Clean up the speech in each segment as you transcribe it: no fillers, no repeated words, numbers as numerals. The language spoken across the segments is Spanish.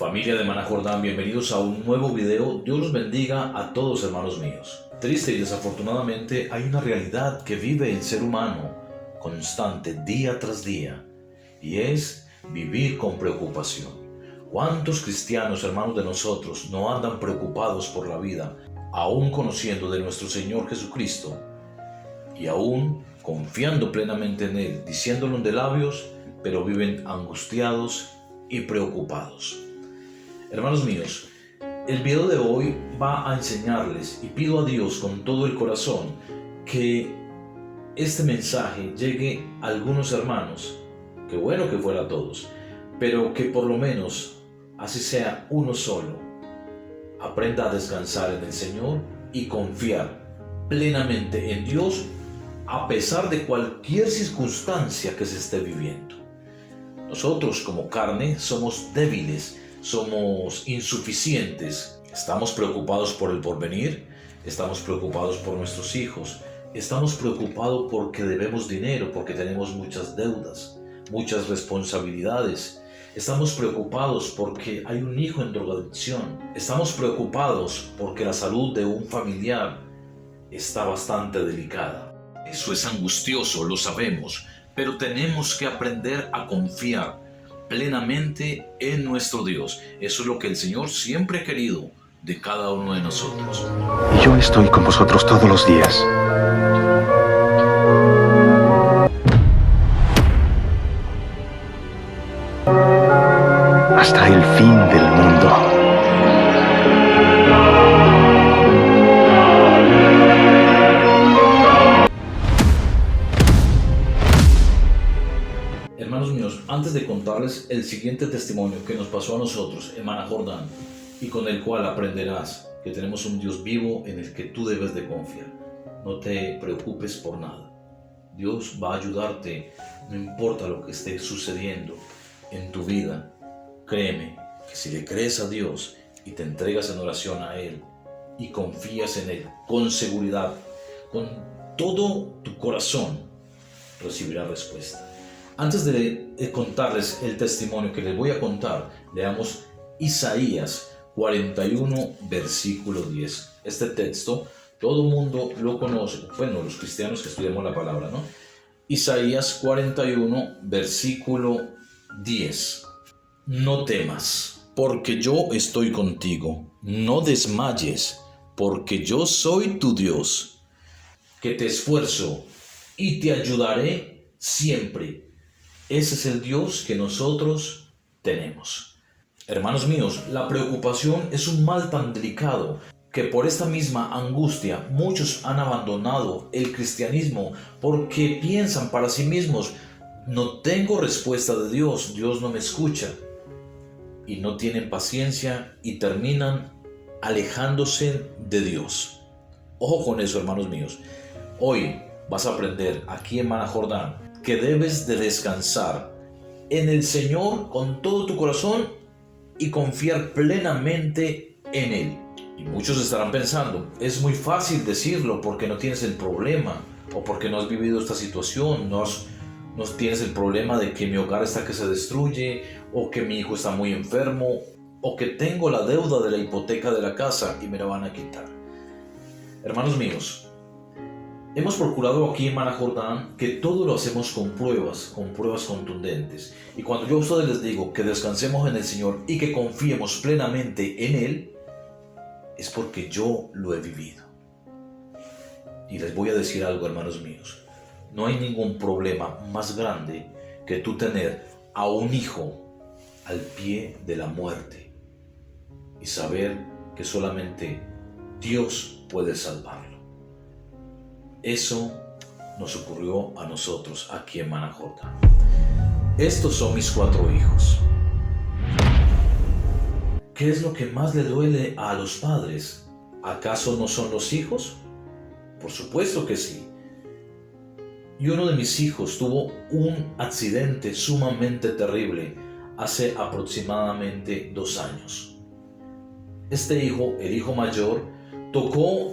Familia de Maná Jordán, bienvenidos a un nuevo video. Dios los bendiga a todos, hermanos míos. Triste y desafortunadamente hay una realidad que vive el ser humano constante día tras día, y es vivir con preocupación. ¿Cuántos cristianos, hermanos de nosotros, no andan preocupados por la vida, aún conociendo de nuestro Señor Jesucristo y aún confiando plenamente en Él, diciéndolo de labios, pero viven angustiados y preocupados? Hermanos míos, el video de hoy va a enseñarles, y pido a Dios con todo el corazón que este mensaje llegue a algunos hermanos, que bueno que fuera a todos, pero que por lo menos, así sea uno solo, aprenda a descansar en el Señor y confiar plenamente en Dios a pesar de cualquier circunstancia que se esté viviendo. Nosotros como carne somos débiles, somos insuficientes, estamos preocupados por el porvenir, estamos preocupados por nuestros hijos, estamos preocupados porque debemos dinero, porque tenemos muchas deudas, muchas responsabilidades. Estamos preocupados porque hay un hijo en drogadicción. Estamos preocupados porque la salud de un familiar está bastante delicada. Eso es angustioso, lo sabemos, pero tenemos que aprender a confiar plenamente en nuestro Dios. Eso es lo que el Señor siempre ha querido de cada uno de nosotros. Yo estoy con vosotros todos los días. Hasta el fin del mundo. Hermanos míos, antes de contarles el siguiente testimonio que nos pasó a nosotros en Maná Jordán, y con el cual aprenderás que tenemos un Dios vivo en el que tú debes de confiar. No te preocupes por nada. Dios va a ayudarte, no importa lo que esté sucediendo en tu vida. Créeme que si le crees a Dios y te entregas en oración a Él y confías en Él con seguridad, con todo tu corazón, recibirás respuesta. Antes de contarles el testimonio que les voy a contar, leamos Isaías 41, versículo 10. Este texto todo el mundo lo conoce, bueno, los cristianos que estudiamos la palabra, ¿no? Isaías 41, versículo 10. No temas, porque yo estoy contigo. No desmayes, porque yo soy tu Dios, que te esfuerzo y te ayudaré siempre. Ese es el Dios que nosotros tenemos. Hermanos míos, la preocupación es un mal tan delicado que por esta misma angustia muchos han abandonado el cristianismo porque piensan para sí mismos: no tengo respuesta de Dios, Dios no me escucha. Y no tienen paciencia y terminan alejándose de Dios. Ojo con eso, hermanos míos. Hoy vas a aprender aquí en Maná Jordán que debes de descansar en el Señor con todo tu corazón y confiar plenamente en Él. Y muchos estarán pensando: es muy fácil decirlo porque no tienes el problema, o porque no has vivido esta situación, no tienes el problema de que mi hogar está que se destruye, o que mi hijo está muy enfermo, o que tengo la deuda de la hipoteca de la casa y me la van a quitar. Hermanos míos, hemos procurado aquí en Maná Jordán que todo lo hacemos con pruebas contundentes. Y cuando yo a ustedes les digo que descansemos en el Señor y que confiemos plenamente en Él, es porque yo lo he vivido. Y les voy a decir algo, hermanos míos. No hay ningún problema más grande que tú tener a un hijo al pie de la muerte y saber que solamente Dios puede salvarlo. Eso nos ocurrió a nosotros aquí en Maná Jordán. Estos son mis 4 hijos. ¿Qué es lo que más le duele a los padres? ¿Acaso no son los hijos? Por supuesto que sí. Y uno de mis hijos tuvo un accidente sumamente terrible hace aproximadamente 2 años. Este hijo, el hijo mayor, tocó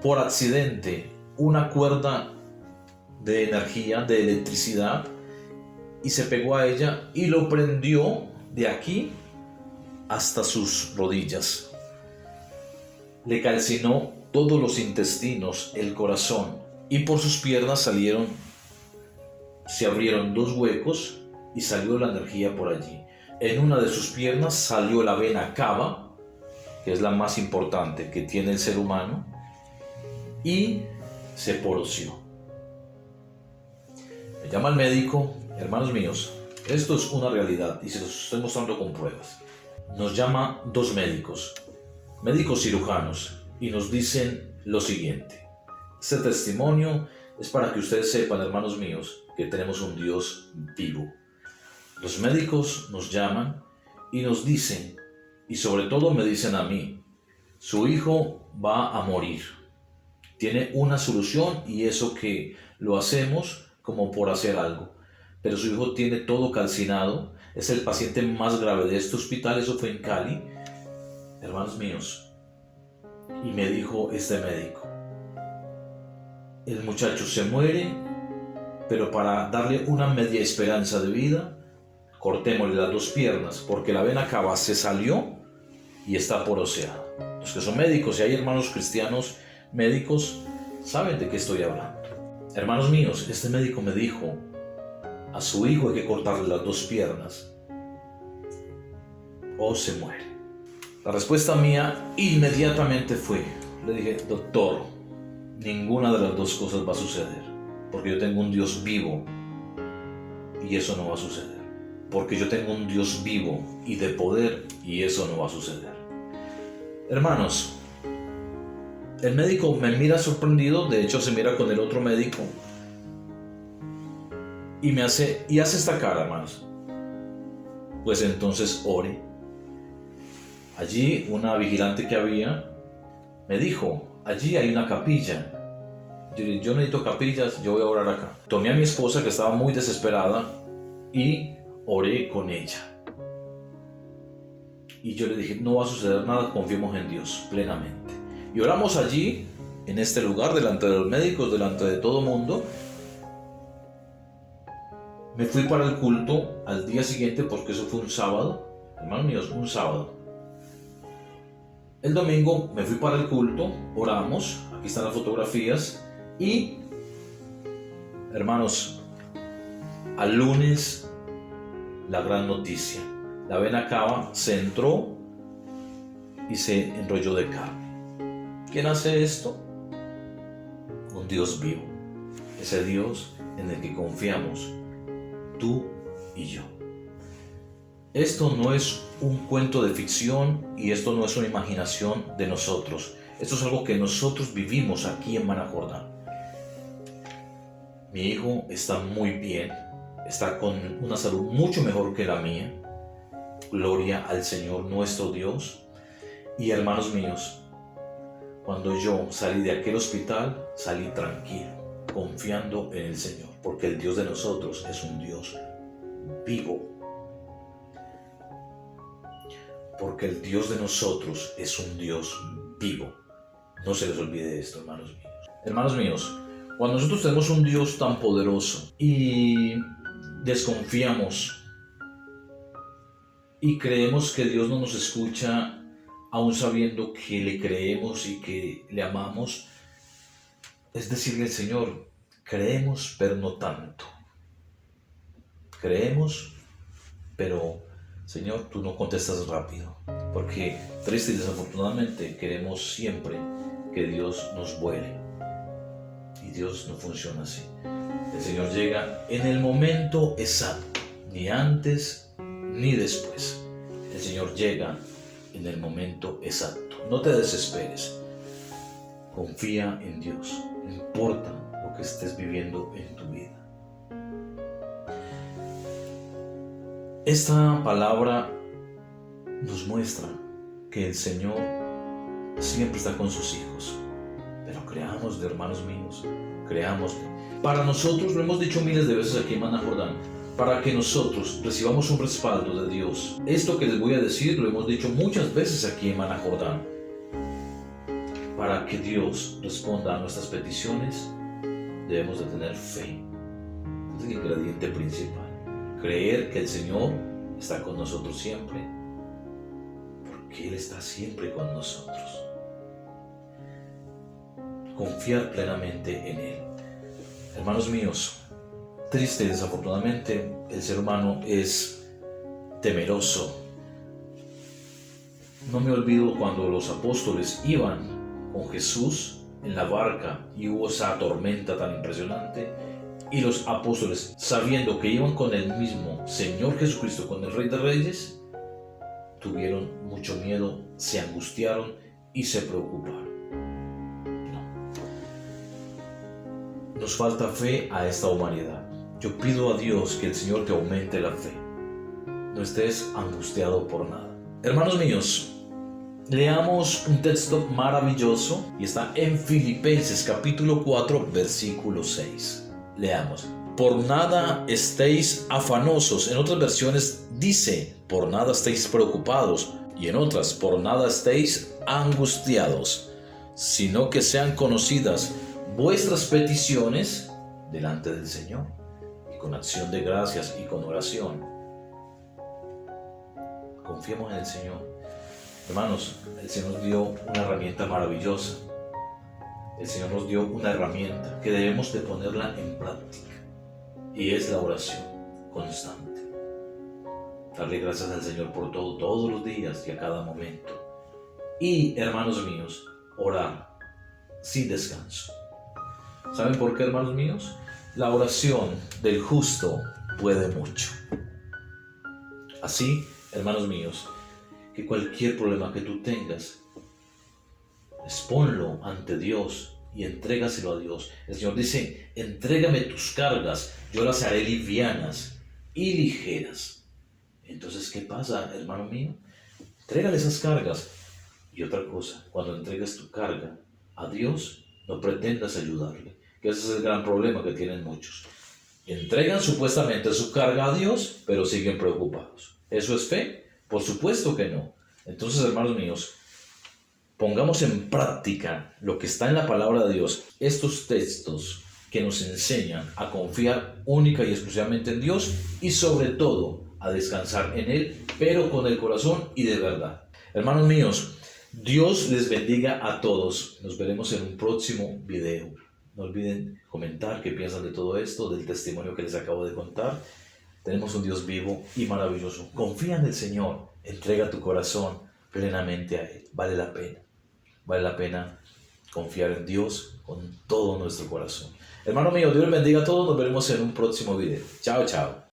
por accidente una cuerda de energía, de electricidad, y se pegó a ella y lo prendió de aquí hasta sus rodillas. Le calcinó todos los intestinos, el corazón, y por sus piernas se abrieron 2 huecos y salió la energía por allí. En una de sus piernas salió la vena cava, que es la más importante que tiene el ser humano, y se porosió. Me llama el médico, hermanos míos, esto es una realidad y se los estoy mostrando con pruebas. Nos llama 2 médicos cirujanos, y nos dicen lo siguiente. Este testimonio es para que ustedes sepan, hermanos míos, que tenemos un Dios vivo. Los médicos nos llaman y nos dicen, y sobre todo me dicen a mí, su hijo va a morir. Tiene una solución, y eso que lo hacemos como por hacer algo. Pero su hijo tiene todo calcinado, es el paciente más grave de este hospital, eso fue en Cali, hermanos míos. Y me dijo este médico, el muchacho se muere, pero para darle una media esperanza de vida, cortémosle las 2 piernas, porque la vena cava se salió y está poroseada. Los que son médicos, y hay hermanos cristianos médicos, saben de qué estoy hablando. Hermanos míos, este médico me dijo, a su hijo hay que cortarle las 2 piernas o se muere. La respuesta mía inmediatamente fue, le dije, doctor, ninguna de las 2 cosas va a suceder, porque yo tengo un Dios vivo y eso no va a suceder. Porque yo tengo un Dios vivo y de poder y eso no va a suceder. Hermanos, el médico me mira sorprendido, de hecho se mira con el otro médico y hace esta cara, hermanos. Pues entonces ore. Allí una vigilante que había me dijo, allí hay una capilla. Yo no necesito capillas, yo voy a orar acá. Tomé a mi esposa, que estaba muy desesperada, y oré con ella. Y yo le dije, no va a suceder nada, confiemos en Dios plenamente. Y oramos allí, en este lugar, delante de los médicos, delante de todo mundo. Me fui para el culto al día siguiente, porque eso fue un sábado. Hermanos míos, un sábado. El domingo me fui para el culto, oramos, aquí están las fotografías, y, hermanos, al lunes, la gran noticia. La vena cava se entró y se enrolló de carne. ¿Quién hace esto? Un Dios vivo. Ese Dios en el que confiamos, tú y yo. Esto no es un cuento de ficción y esto no es una imaginación de nosotros. Esto es algo que nosotros vivimos aquí en Manajordán. Mi hijo está muy bien, está con una salud mucho mejor que la mía. Gloria al Señor nuestro Dios. Y hermanos míos, cuando yo salí de aquel hospital, salí tranquilo, confiando en el Señor, porque el Dios de nosotros es un Dios vivo. Porque el Dios de nosotros es un Dios vivo. No se les olvide esto, hermanos míos. Hermanos míos, cuando nosotros tenemos un Dios tan poderoso y desconfiamos y creemos que Dios no nos escucha, aún sabiendo que le creemos y que le amamos, es decirle al Señor, creemos pero no tanto. Creemos, pero Señor, tú no contestas rápido, porque triste y desafortunadamente queremos siempre que Dios nos vuele. Y Dios no funciona así. El Señor llega en el momento exacto, ni antes ni después. El Señor llega en el momento exacto. No te desesperes. Confía en Dios. No importa lo que estés viviendo en tu vida. Esta palabra nos muestra que el Señor siempre está con sus hijos. Pero creámosle, hermanos míos, creámosle. Para nosotros, lo hemos dicho miles de veces aquí en Manajordán, para que nosotros recibamos un respaldo de Dios. Esto que les voy a decir lo hemos dicho muchas veces aquí en Manajordán. Para que Dios responda a nuestras peticiones, debemos de tener fe. Es el ingrediente principal. Creer que el Señor está con nosotros siempre que Él está siempre con nosotros. Confiar plenamente en Él. Hermanos míos, triste y desafortunadamente el ser humano es temeroso. No me olvido cuando los apóstoles iban con Jesús en la barca y hubo esa tormenta tan impresionante, y los apóstoles, sabiendo que iban con el mismo Señor Jesucristo, con el Rey de Reyes, tuvieron mucho miedo, se angustiaron y se preocuparon. No. Nos falta fe a esta humanidad. Yo pido a Dios que el Señor te aumente la fe. No estés angustiado por nada. Hermanos míos, leamos un texto maravilloso y está en Filipenses capítulo 4, versículo 6. Leamos. Por nada estéis afanosos. En otras versiones dice, por nada estéis preocupados. Y en otras, por nada estéis angustiados, sino que sean conocidas vuestras peticiones delante del Señor, y con acción de gracias y con oración. Confiemos en el Señor. Hermanos, el Señor nos dio una herramienta maravillosa. El Señor nos dio una herramienta que debemos de ponerla en práctica, y es la oración constante. Darle gracias al Señor por todo, todos los días y a cada momento. Y, hermanos míos, orar sin descanso. ¿Saben por qué, hermanos míos? La oración del justo puede mucho. Así, hermanos míos, que cualquier problema que tú tengas, exponlo ante Dios y entrégaselo a Dios. El Señor dice, entrégame tus cargas, yo las haré livianas y ligeras. Entonces, ¿qué pasa, hermano mío? Entrégale esas cargas. Y otra cosa, cuando entregues tu carga a Dios, no pretendas ayudarle, que ese es el gran problema que tienen muchos. Entregan supuestamente su carga a Dios, pero siguen preocupados. ¿Eso es fe? Por supuesto que no. Entonces, hermanos míos, pongamos en práctica lo que está en la palabra de Dios, estos textos que nos enseñan a confiar única y exclusivamente en Dios, y sobre todo a descansar en Él, pero con el corazón y de verdad. Hermanos míos, Dios les bendiga a todos. Nos veremos en un próximo video. No olviden comentar qué piensan de todo esto, del testimonio que les acabo de contar. Tenemos un Dios vivo y maravilloso. Confía en el Señor. Entrega tu corazón plenamente a Él. Vale la pena. Vale la pena confiar en Dios con todo nuestro corazón. Hermano mío, Dios les bendiga a todos. Nos veremos en un próximo video. Chao, chao.